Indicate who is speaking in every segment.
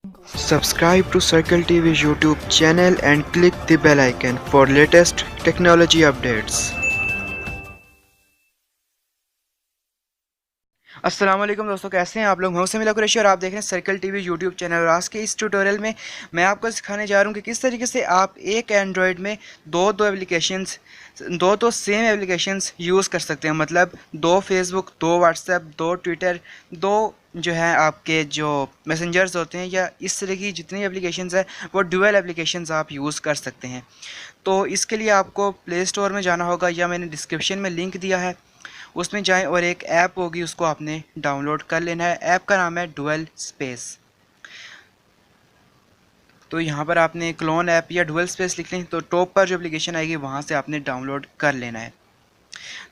Speaker 1: Subscribe to Circle TV YouTube channel and click the bell icon for latest technology updates. अस्सलाम वालेकुम दोस्तों, कैसे हैं आप लोग। मैं मिला कुरैशी और आप देख रहे हैं सर्कल टीवी यूट्यूब चैनल। और आज के इस ट्यूटोरियल में मैं आपको सिखाने जा रहा हूं कि किस तरीके से आप एक एंड्रॉयड में दो सेम एप्लीकेशंस यूज़ कर सकते हैं। मतलब दो फेसबुक, दो व्हाट्सएप, दो ट्विटर, दो जो है आपके जो मैसेंजर्स होते हैं या इस तरह की जितनी एप्लीकेशंस है वो ड्यूअल एप्लीकेशंस आप यूज़ कर सकते हैं। तो इसके लिए आपको प्ले स्टोर में जाना होगा या मैंने डिस्क्रिप्शन में लिंक दिया है, उसमें जाएं और एक ऐप होगी उसको आपने डाउनलोड कर लेना है। ऐप का नाम है डुअल स्पेस। तो यहाँ पर आपने क्लोन ऐप या डुअल स्पेस लिख लें तो टॉप पर जो एप्लीकेशन आएगी वहाँ से आपने डाउनलोड कर लेना है।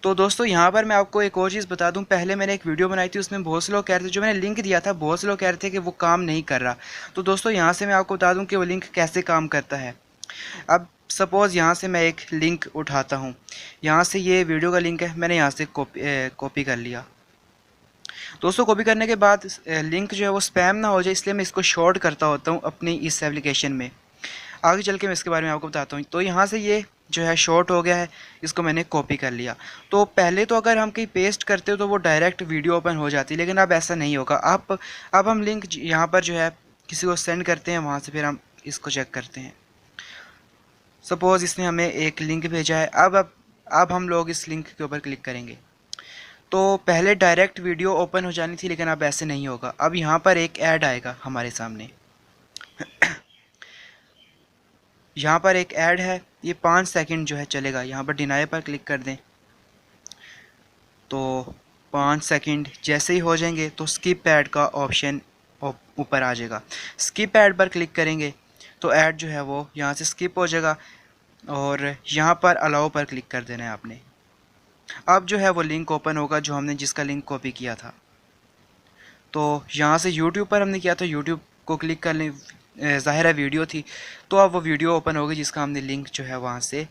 Speaker 1: तो दोस्तों यहाँ पर मैं आपको एक और चीज़ बता दूँ, पहले मैंने एक वीडियो बनाई थी, उसमें बहुत से लोग कह रहे थे, जो मैंने लिंक दिया था बहुत से लोग कह रहे थे कि वो काम नहीं कर रहा। तो दोस्तों यहाँ से मैं आपको बता दूँ कि वो लिंक कैसे काम करता है। अब सपोज़ यहाँ से मैं एक लिंक उठाता हूँ, यहाँ से ये वीडियो का लिंक है, मैंने यहाँ से कॉपी कर लिया। दोस्तों कॉपी करने के बाद लिंक जो है वो स्पैम ना हो जाए इसलिए मैं इसको शॉर्ट करता होता हूँ अपनी इस एप्लीकेशन में। आगे चल के मैं इसके बारे में आपको बताता हूँ। तो यहाँ से ये जो है शॉर्ट हो गया है, इसको मैंने कॉपी कर लिया। तो पहले तो अगर हम कहीं पेस्ट करते हो तो वो डायरेक्ट वीडियो ओपन हो जाती है, लेकिन अब ऐसा नहीं होगा। अब हम लिंक यहाँ पर जो है किसी को सेंड करते हैं, वहाँ से फिर हम इसको चेक करते हैं। सपोज़ इसने हमें एक लिंक भेजा है, अब हम लोग इस लिंक के ऊपर क्लिक करेंगे तो पहले डायरेक्ट वीडियो ओपन हो जानी थी, लेकिन अब ऐसे नहीं होगा। अब यहाँ पर एक ऐड आएगा हमारे सामने यहाँ पर एक ऐड है, ये 5 सेकंड जो है चलेगा। यहाँ पर डिनाई पर क्लिक कर दें तो 5 सेकंड जैसे ही हो जाएंगे तो स्किप ऐड का ऑप्शन ऊपर आ जाएगा। स्किप ऐड पर क्लिक करेंगे तो ऐड जो है वो यहाँ से स्किप हो जाएगा और यहाँ पर अलाउ पर क्लिक कर देना है आपने। अब जो है वो लिंक ओपन होगा जो हमने जिसका लिंक कॉपी किया था। तो यहाँ से यूट्यूब पर हमने किया था, यूट्यूब को क्लिक कर लें, ज़ाहिर है वीडियो थी, तो अब वो वीडियो ओपन होगी जिसका हमने लिंक जो है वहाँ से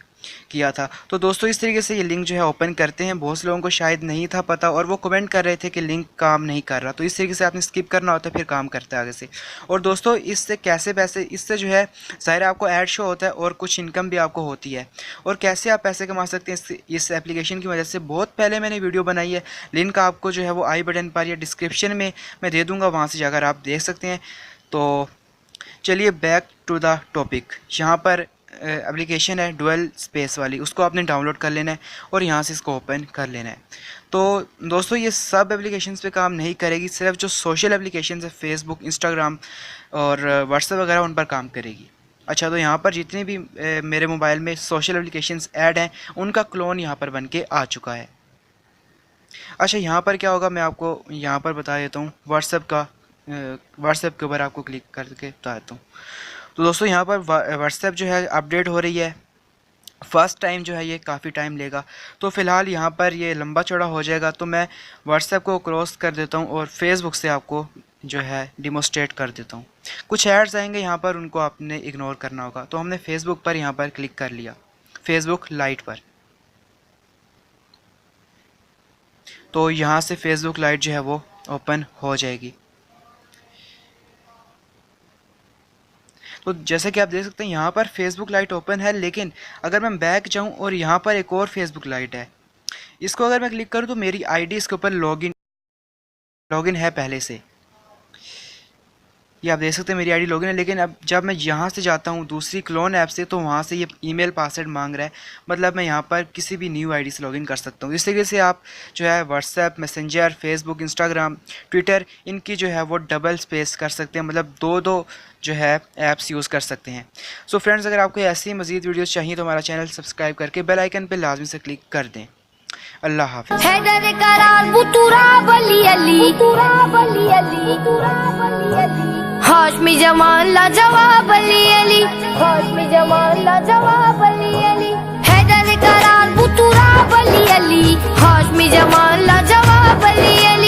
Speaker 1: किया था। तो दोस्तों इस तरीके से ये लिंक जो है ओपन करते हैं। बहुत से लोगों को शायद नहीं था पता और वो कमेंट कर रहे थे कि लिंक काम नहीं कर रहा, तो इस तरीके से आपने स्किप करना होता है, फिर काम करता है आगे से। और दोस्तों इससे कैसे पैसे, इससे जो है ज़ाहिर आपको ऐड शो होता है और कुछ इनकम भी आपको होती है। और कैसे आप पैसे कमा सकते हैं इस एप्लीकेशन की वजह से, बहुत पहले मैंने वीडियो बनाई है, लिंक आपको जो है वो आई बटन पर या डिस्क्रिप्शन में मैं दे दूँगा, वहाँ से जाकर आप देख सकते हैं। तो चलिए बैक टू द टॉपिक। यहाँ पर एप्लीकेशन है डुअल स्पेस वाली, उसको आपने डाउनलोड कर लेना है और यहाँ से इसको ओपन कर लेना है। तो दोस्तों ये सब एप्लीकेशंस पे काम नहीं करेगी, सिर्फ जो सोशल एप्लीकेशंस है फेसबुक, इंस्टाग्राम और व्हाट्सएप वगैरह उन पर काम करेगी। अच्छा, तो यहाँ पर जितनी भी मेरे मोबाइल में सोशल एप्लीकेशंस ऐड हैं उनका क्लोन यहाँ पर बन के आ चुका है। अच्छा, यहाँ पर क्या होगा मैं आपको यहाँ पर बता देता हूँ। व्हाट्सएप के ऊपर आपको क्लिक करके बता देता हूँ। तो दोस्तों यहाँ पर व्हाट्सएप जो है अपडेट हो रही है, फ़र्स्ट टाइम जो है ये काफ़ी टाइम लेगा। तो फ़िलहाल यहाँ पर ये लंबा चौड़ा हो जाएगा, तो मैं व्हाट्सएप को क्रॉस कर देता हूँ और फेसबुक से आपको जो है डिमोस्ट्रेट कर देता हूँ। कुछ ऐड्स आएंगे यहाँ पर, उनको आपने इग्नोर करना होगा। तो हमने फेसबुक पर यहाँ पर क्लिक कर लिया, फेसबुक लाइट पर। तो यहाँ से फेसबुक लाइट जो है वो ओपन हो जाएगी। तो जैसे कि आप देख सकते हैं यहाँ पर फेसबुक लाइट ओपन है, लेकिन अगर मैं बैक जाऊँ और यहाँ पर एक और फेसबुक लाइट है, इसको अगर मैं क्लिक करूँ तो मेरी आईडी इसके ऊपर लॉगिन है पहले से। ये आप देख सकते हैं मेरी आईडी लॉगिन है, लेकिन अब जब मैं यहाँ से जाता हूँ दूसरी क्लोन ऐप से तो वहाँ से ये ईमेल पासवर्ड मांग रहा है। मतलब मैं यहाँ पर किसी भी न्यू आईडी से लॉगिन कर सकता हूँ। इस तरीके से आप जो है WhatsApp, messenger, Facebook, Instagram, Twitter, इनकी जो है वो डबल स्पेस कर सकते हैं, मतलब दो जो है ऐप्स यूज़ कर सकते हैं। सो फ्रेंड्स, अगर आपको ऐसी मज़ीद वीडियोज़ चाहिए तो हमारा चैनल सब्सक्राइब करके बेल आइकन पर लाजमी से क्लिक कर दें। अल्लाह हाफ़िज़।
Speaker 2: हाशमी जमान ला जवाब अली अली, हाशमी जमान ला जवाब अली अली, हैदर करार बुतुरा बली अली, हाशमी जमान ला जवाब अली अली।